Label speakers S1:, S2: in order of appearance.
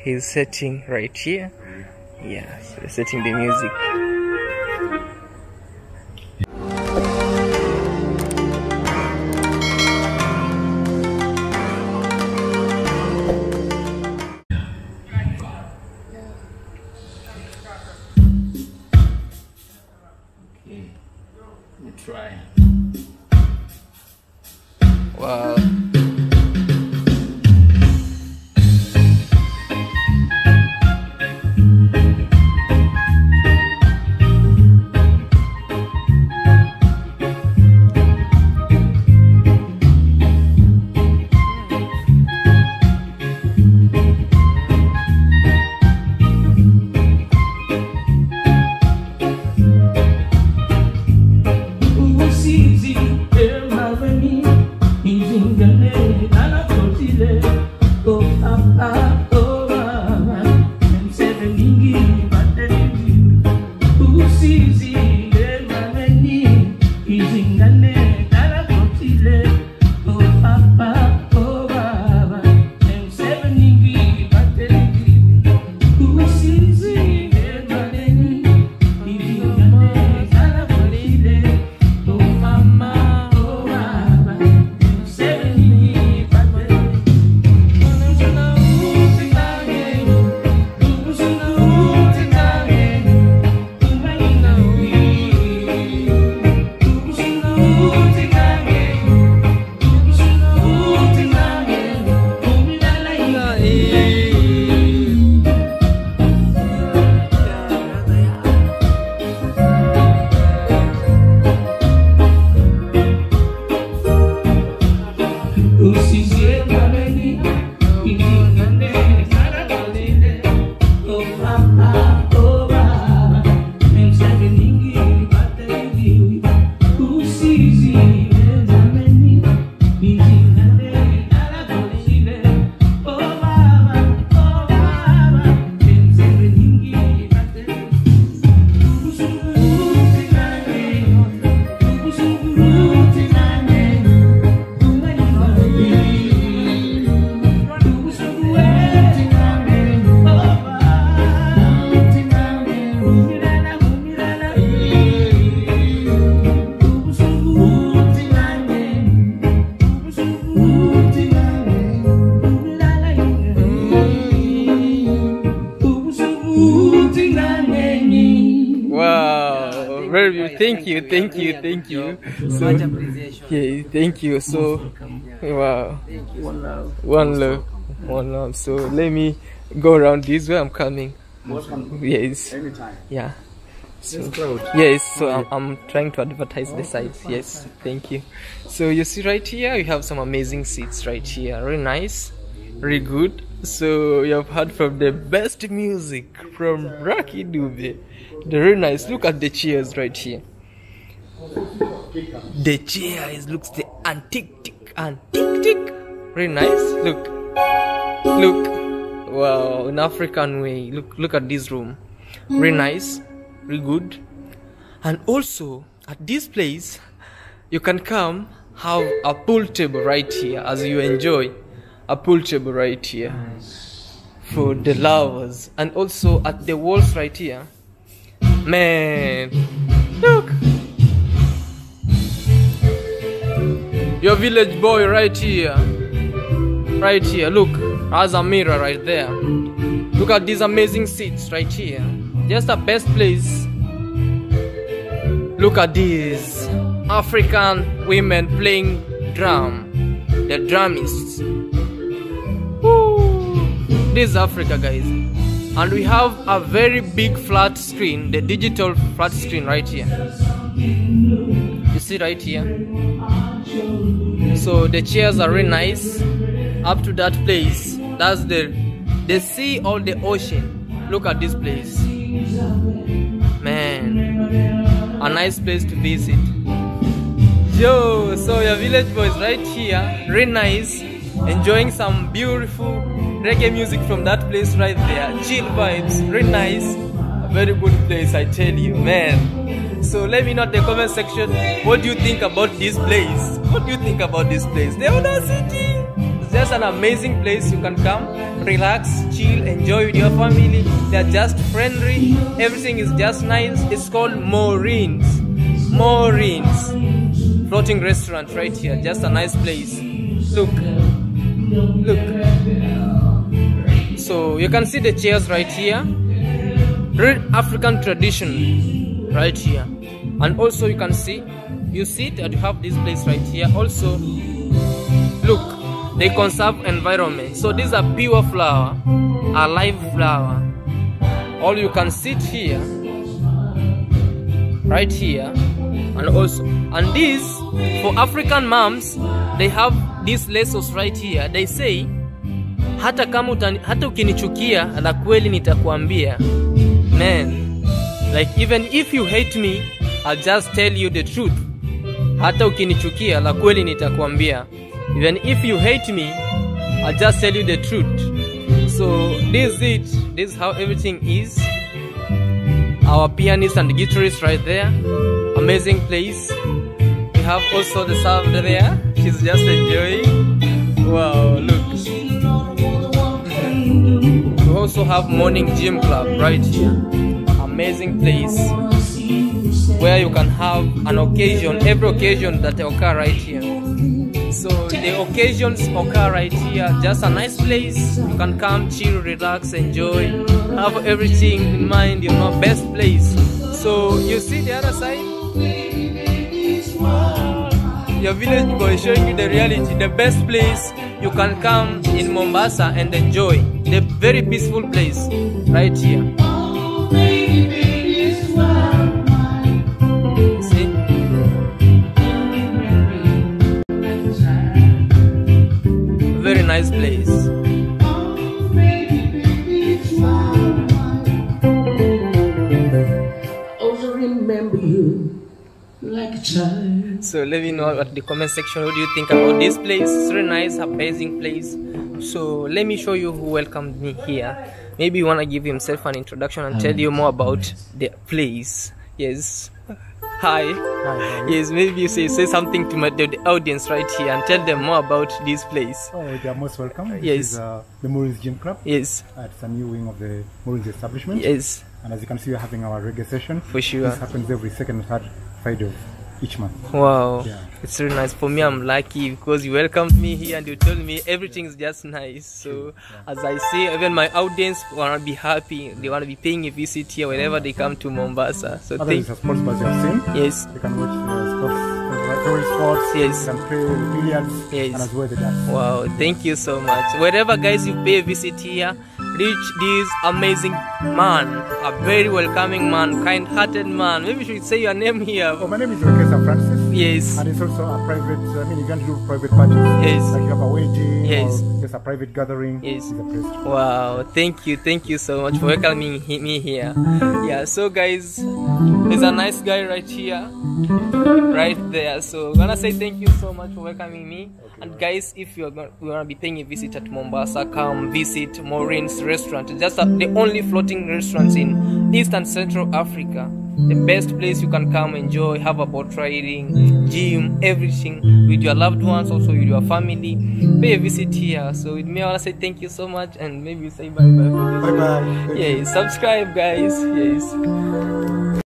S1: he's setting right here. Yeah, so setting the music.
S2: Okay, we'll try.
S1: Wow. Thank you. So, yeah, thank you. So, wow. One love. So let me go around this way. I'm coming. Yes.
S2: Anytime.
S1: Yeah. So, yes. So I'm trying to advertise the sites. Yes. Thank you. So you see right here, you have some amazing seats right here. Very nice. Very good. So you have heard from the best music from Rocky Dube. They're very nice. Look at the chairs right here. The chairs looks the antique. Very nice. Look. Wow, in African way. Look at this room. Very nice. Very good. And also at this place, you can come have a pool table right here as you enjoy. A pool table right here for the lovers. And also at the walls right here. Man, look. Your village boy right here. Look, has a mirror right there. Look at these amazing seats right here. Just the best place. Look at these African women playing drum. The drumists. Woo. This is Africa, guys. And we have a very big flat screen, the digital flat screen right here. You see right here. So the chairs are really nice. Up to that place, that's the sea or the ocean. Look at this place. Man, a nice place to visit. Yo, so your village boys right here, really nice. Enjoying some beautiful reggae music from that place right there. Chill vibes, really nice. A very good place, I tell you, man. So let me know in the comment section, what do you think about this place? What do you think about this place? The other city, just an amazing place. You can come, relax, chill, enjoy with your family. They're just friendly. Everything is just nice. It's called Maureen's floating restaurant right here. Just a nice place. Look. So you can see the chairs right here. Real African tradition right here. And also you can see, you sit and you have this place right here. Also, look, they conserve environment. So these are pure flower, a live flower. All you can sit here, right here, and also, and this for African moms, they have these lessons right here. They say, hata ukinichukia na kweli nitakwambia, man, like even if you hate me, I'll just tell you the truth. Hata ukinichukia la kweli nitakwambia. Even if you hate me, I'll just tell you the truth. So this is it. This is how everything is. Our pianist and guitarist right there. Amazing place. We have also the server there. She's just enjoying. Wow, look. We also have morning gym club right here. Amazing place where you can have an occasion, every occasion that occur right here. So the occasions occur right here. Just a nice place. You can come, chill, relax, enjoy, have everything in mind, you know, best place. So you see the other side? Your village boy showing you the reality, the best place you can come in Mombasa and enjoy. The very peaceful place right here. Very nice place.
S2: Also remember you like a child.
S1: So let me know at the comment section what do you think about this place. It's very nice, amazing place. So let me show you who welcomed me here. Maybe you want to give himself an introduction and tell you more about the place. Yes. Hi. Yes, maybe you say something to the audience right here and tell them more about this place.
S3: Oh, they are most welcome.
S1: Yes.
S3: This is the Maureen's Gym Club.
S1: Yes.
S3: It's a new wing of the Maureen's establishment.
S1: Yes.
S3: And as you can see, we're having our reggae session.
S1: For sure.
S3: This happens every second and third Friday of each month.
S1: Wow.
S3: Yeah.
S1: It's really nice. For me, I'm lucky because you welcomed me here and you told me everything is just nice. So as I see, even my audience want to be happy. They want to be paying a visit here whenever they come to Mombasa. So
S3: Other is a sports bus you have seen.
S1: Yes.
S3: You can watch the sports.
S1: Yes.
S3: You can play the billiards.
S1: Yes.
S3: And as well the dance.
S1: Wow, thank you so much. Wherever guys you pay a visit here, reach this amazing man, a very welcoming man, kind-hearted man. Maybe you should say your name here.
S3: Oh, my name is Okesa Francis.
S1: Yes.
S3: And it's also a private, you can do private parties.
S1: Yes.
S3: Like you have a wedding.
S1: Yes.
S3: Or just a private gathering.
S1: Yes.
S3: It's a place.
S1: Wow, thank you so much for welcoming me here. Yeah, so guys, there's a nice guy right here, right there. So I'm gonna say thank you so much for welcoming me. Okay, and guys, if you're gonna be paying a visit at Mombasa, come visit Maureen's restaurant. Just the only floating restaurants in East and Central Africa. The best place you can come enjoy, have a boat riding, gym, everything with your loved ones, also with your family. Pay a visit here. So with me, I wanna say thank you so much, and maybe you say bye bye.
S3: Bye bye.
S1: Yes, subscribe guys. Yes.